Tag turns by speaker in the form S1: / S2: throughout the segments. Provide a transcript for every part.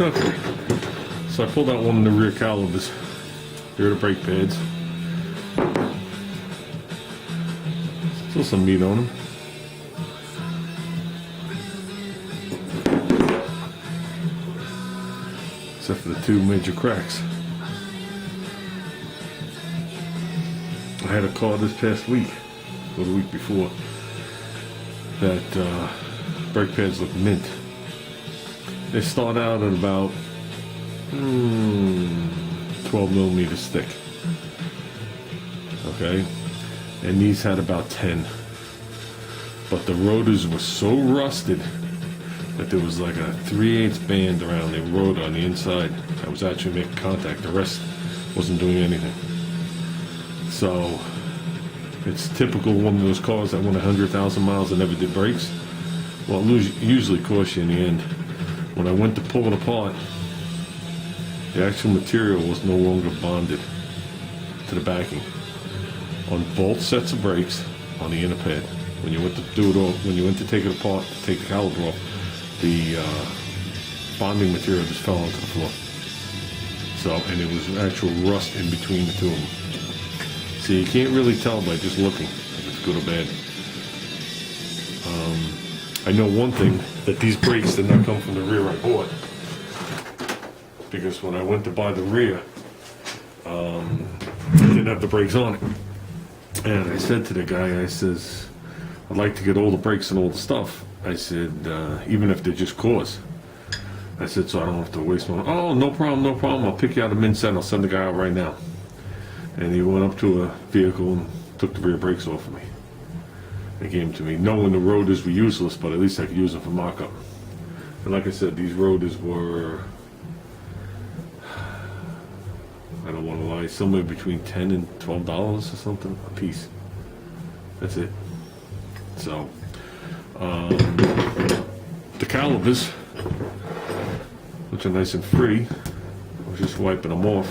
S1: Okay, so I pulled out one of the rear calipers. Here are the brake pads. Still some meat on them. Except for the two major cracks. I had a car this past week, or the week before, that brake pads look mint. They start out at about 12 millimeters thick. Okay, and these had about 10. But the rotors were so rusted that there was like a 3/8 band around the rotor on the inside that was actually making contact. The rest wasn't doing anything. So it's typical one of those cars that went 100,000 miles and never did brakes. Well, it usually costs you in the end. When I went to pull it apart, the actual material was no longer bonded to the backing on both sets of brakes on the inner pad. When you went to do it all, when you went to take it apart, to take the caliper off, the bonding material just fell onto the floor. So, and it was actual rust in between the two of them. So you can't really tell by just looking if it's good or bad. I know one thing, that these brakes did not come from the rear I bought. Because when I went to buy the rear, it didn't have the brakes on it. And I said to the guy, I says, I'd like to get all the brakes and all the stuff. I said, even if they're just cores. I said, so I don't have to waste money. Oh, no problem, no problem. I'll pick you out a mint set. I'll send the guy out right now. And he went up to a vehicle and took the rear brakes off of me. They gave them to me, knowing the rotors were useless, but at least I could use them for mock-up. And like I said, these rotors were, I don't want to lie, somewhere between $10 and $12 or something a piece. That's it. So, the calipers, which are nice and free, I was just wiping them off.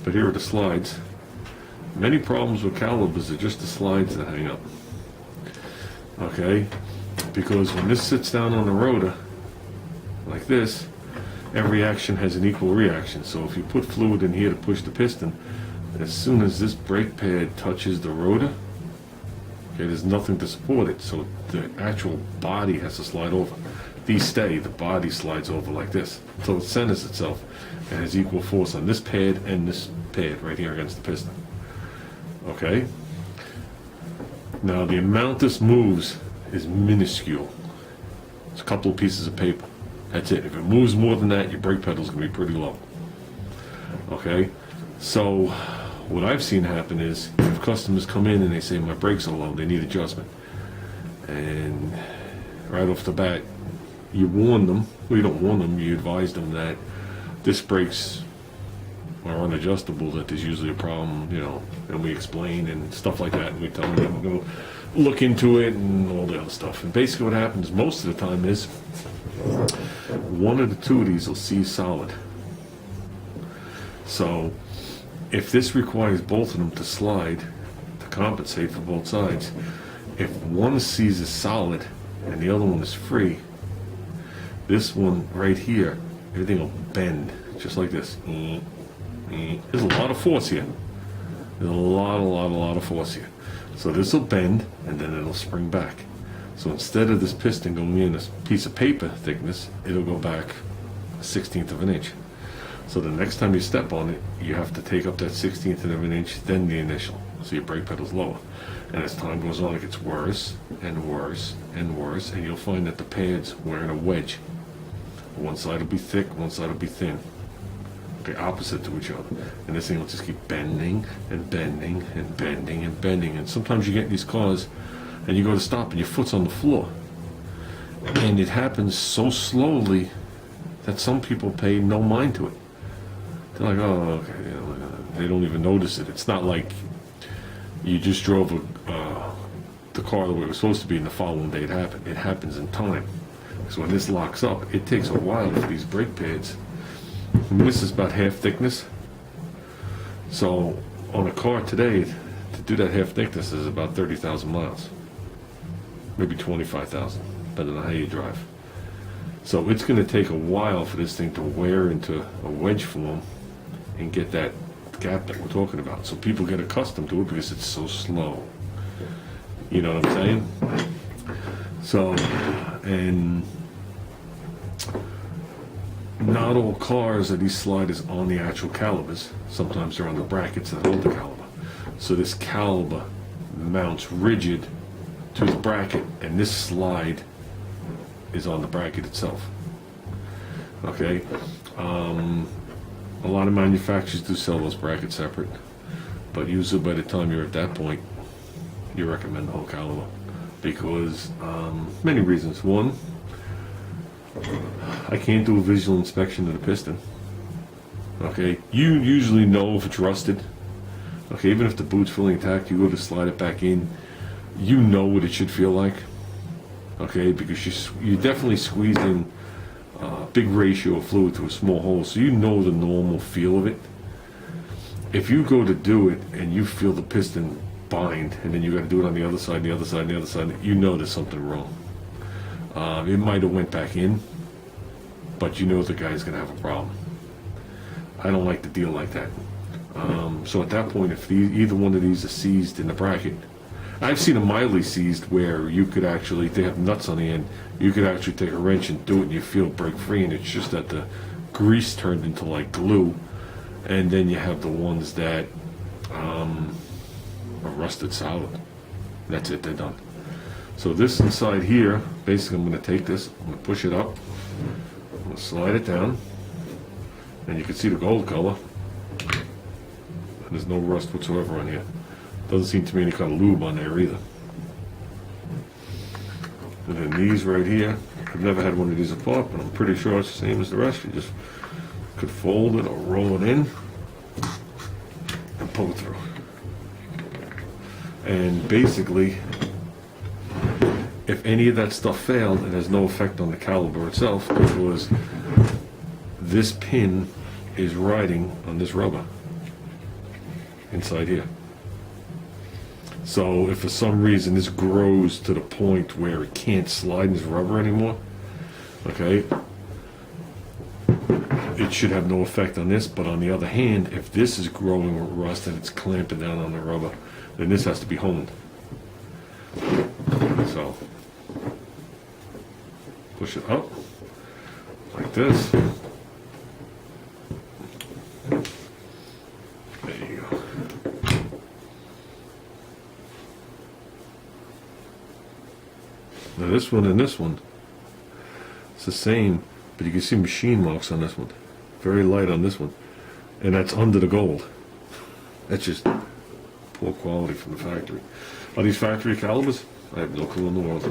S1: But here are the slides. Many problems with calipers are just the slides that hang up. Okay? Because when this sits down on the rotor, like this, every action has an equal reaction. So if you put fluid in here to push the piston, as soon as this brake pad touches the rotor, okay, there's nothing to support it. So the actual body has to slide over. These stay, the body slides over like this. So it centers itself and has equal force on this pad and this pad right here against the piston. Okay? Now the amount this moves is minuscule. It's a couple of pieces of paper. That's it. If it moves more than that, your brake pedal's gonna be pretty low. Okay? So what I've seen happen is if customers come in and they say my brakes are low, they need adjustment. And right off the bat, you warn them, well, you don't warn them, you advise them that disc brakes are unadjustable, that there's usually a problem, you know, and we explain and stuff like that, and we tell them that we're going to look into it and all the other stuff. And basically what happens most of the time is one of the two of these will seize solid. So if this requires both of them to slide to compensate for both sides, if one seizes solid and the other one is free, this one right here, everything will bend just like this. There's a lot of force here. There's a lot of force here. So this will bend and then it'll spring back. So instead of this piston going in this piece of paper thickness, it'll go back 1/16 of an inch. So the next time you step on it, you have to take up that 1/16 of an inch, then the initial. So your brake pedal's lower. And as time goes on, it gets worse and worse and worse, and you'll find that the pad's wearing a wedge. One side will be thick, one side will be thin. Okay, opposite to each other. And this thing will just keep bending and bending and bending and bending. And sometimes you get in these cars and you go to stop and your foot's on the floor. And it happens so slowly that some people pay no mind to it. They're like, oh, okay, you know, they don't even notice it. It's not like you just drove the car the way it was supposed to be and the following day it happened. It happens in time. So when this locks up, it takes a while for these brake pads. And this is about half thickness. So on a car today, to do that half thickness is about 30,000 miles. Maybe 25,000, depending on how you drive. So it's going to take a while for this thing to wear into a wedge form and get that gap that we're talking about. So people get accustomed to it because it's so slow. You know what I'm saying? So, and not all cars are these sliders on the actual calipers. Sometimes they're on the brackets that hold the caliper. So this caliper mounts rigid to the bracket, and this slide is on the bracket itself. Okay, a lot of manufacturers do sell those brackets separate, but usually by the time you're at that point, you recommend the whole caliper because many reasons. One, I can't do a visual inspection of the piston. Okay, you usually know if it's rusted. Okay, even if the boot's fully intact, you go to slide it back in, you know what it should feel like. Okay, because you're definitely squeezing a big ratio of fluid to a small hole, so you know the normal feel of it. If you go to do it and you feel the piston bind, and then you got to do it on the other side, the other side, the other side, you know there's something wrong. It might have went back in, but you know the guy's going to have a problem. I don't like to deal like that. So at that point, if either one of these is seized in the bracket, I've seen a mildly seized where you could actually, they have nuts on the end, you could actually take a wrench and do it and you feel it break free, and it's just that the grease turned into like glue. And then you have the ones that are rusted solid. That's it, they're done. So this inside here, basically I'm going to take this, I'm going to push it up, I'm going to slide it down, and you can see the gold color. And there's no rust whatsoever on here. Doesn't seem to be any kind of lube on there either. And then these right here, I've never had one of these apart, but I'm pretty sure it's the same as the rest. You just could fold it or roll it in and pull it through. And basically, if any of that stuff failed, it has no effect on the caliper itself because this pin is riding on this rubber inside here. So if for some reason this grows to the point where it can't slide in this rubber anymore, okay, it should have no effect on this. But on the other hand, if this is growing with rust and it's clamping down on the rubber, then this has to be honed. So push it up like this. There you go. Now this one and this one, it's the same, but you can see machine marks on this one. Very light on this one. And that's under the gold. That's just poor quality from the factory. Are these factory calibers? I have no clue in the world.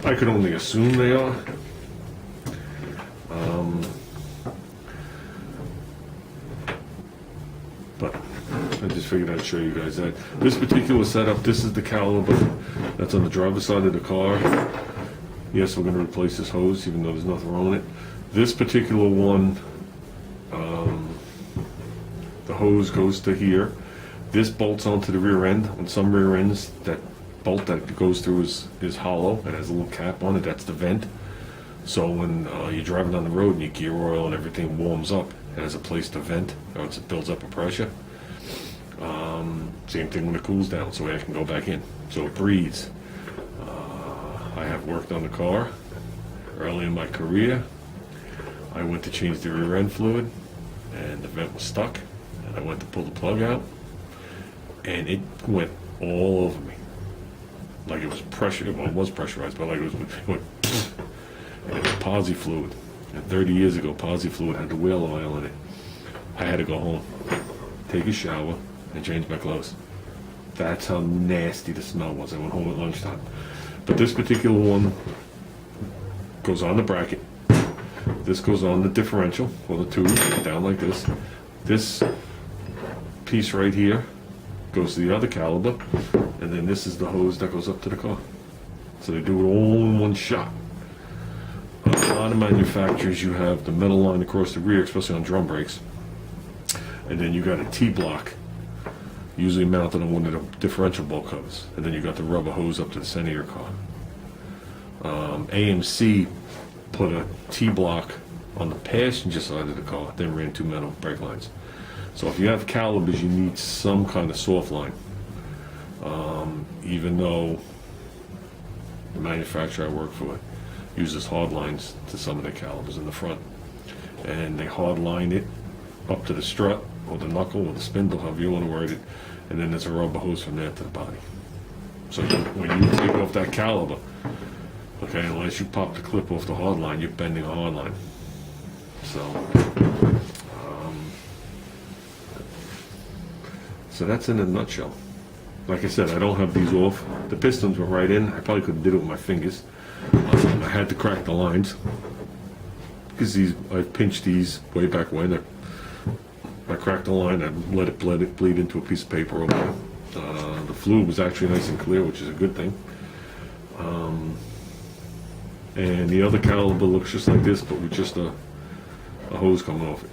S1: I could only assume they are. But I just figured I'd show you guys that. This particular setup, this is the caliper that's on the driver's side of the car. Yes, we're going to replace this hose, even though there's nothing wrong with it. This particular one, the hose goes to here. This bolts onto the rear end. On some rear ends, that bolt that goes through is hollow. It has a little cap on it. That's the vent. So when you're driving down the road and your gear oil and everything warms up, it has a place to vent, or it builds up a pressure. Same thing when it cools down, so air can go back in. So it breathes. I have worked on the car early in my career. I went to change the rear end fluid, and the vent was stuck. And I went to pull the plug out, and it went all over me. Like it was pressured, well, it was pressurized, but like it went, and it was posi fluid. And 30 years ago, posi fluid had the wheel oil in it. I had to go home, take a shower, and change my clothes. That's how nasty the smell was. I went home at lunchtime. But this particular one goes on the bracket. This goes on the differential, or the tube, down like this. This piece right here goes to the other caliper, and then this is the hose that goes up to the car. So they do it all in one shot. A lot of manufacturers, you have the metal line across the rear, especially on drum brakes, and then you got a T-block, usually mounted on one of the differential bolt covers, and then you got the rubber hose up to the center of your car. AMC put a T-block on the passenger side of the car, then ran 2 metal brake lines. So if you have calipers, you need some kind of soft line. Even though the manufacturer I work for uses hard lines to some of their calipers in the front. And they hard line it up to the strut, or the knuckle, or the spindle, however you want to word it, and then there's a rubber hose from there to the body. So when you take off that caliper, okay, unless you pop the clip off the hard line, you're bending a hard line. So that's in a nutshell. Like I said, I don't have these off. The pistons were right in. I probably could have did it with my fingers. I had to crack the lines because I pinched these way back when. I cracked the line. I let it bleed into a piece of paper over there. The fluid was actually nice and clear, which is a good thing. And the other caliper looks just like this, but with just a hose coming off it.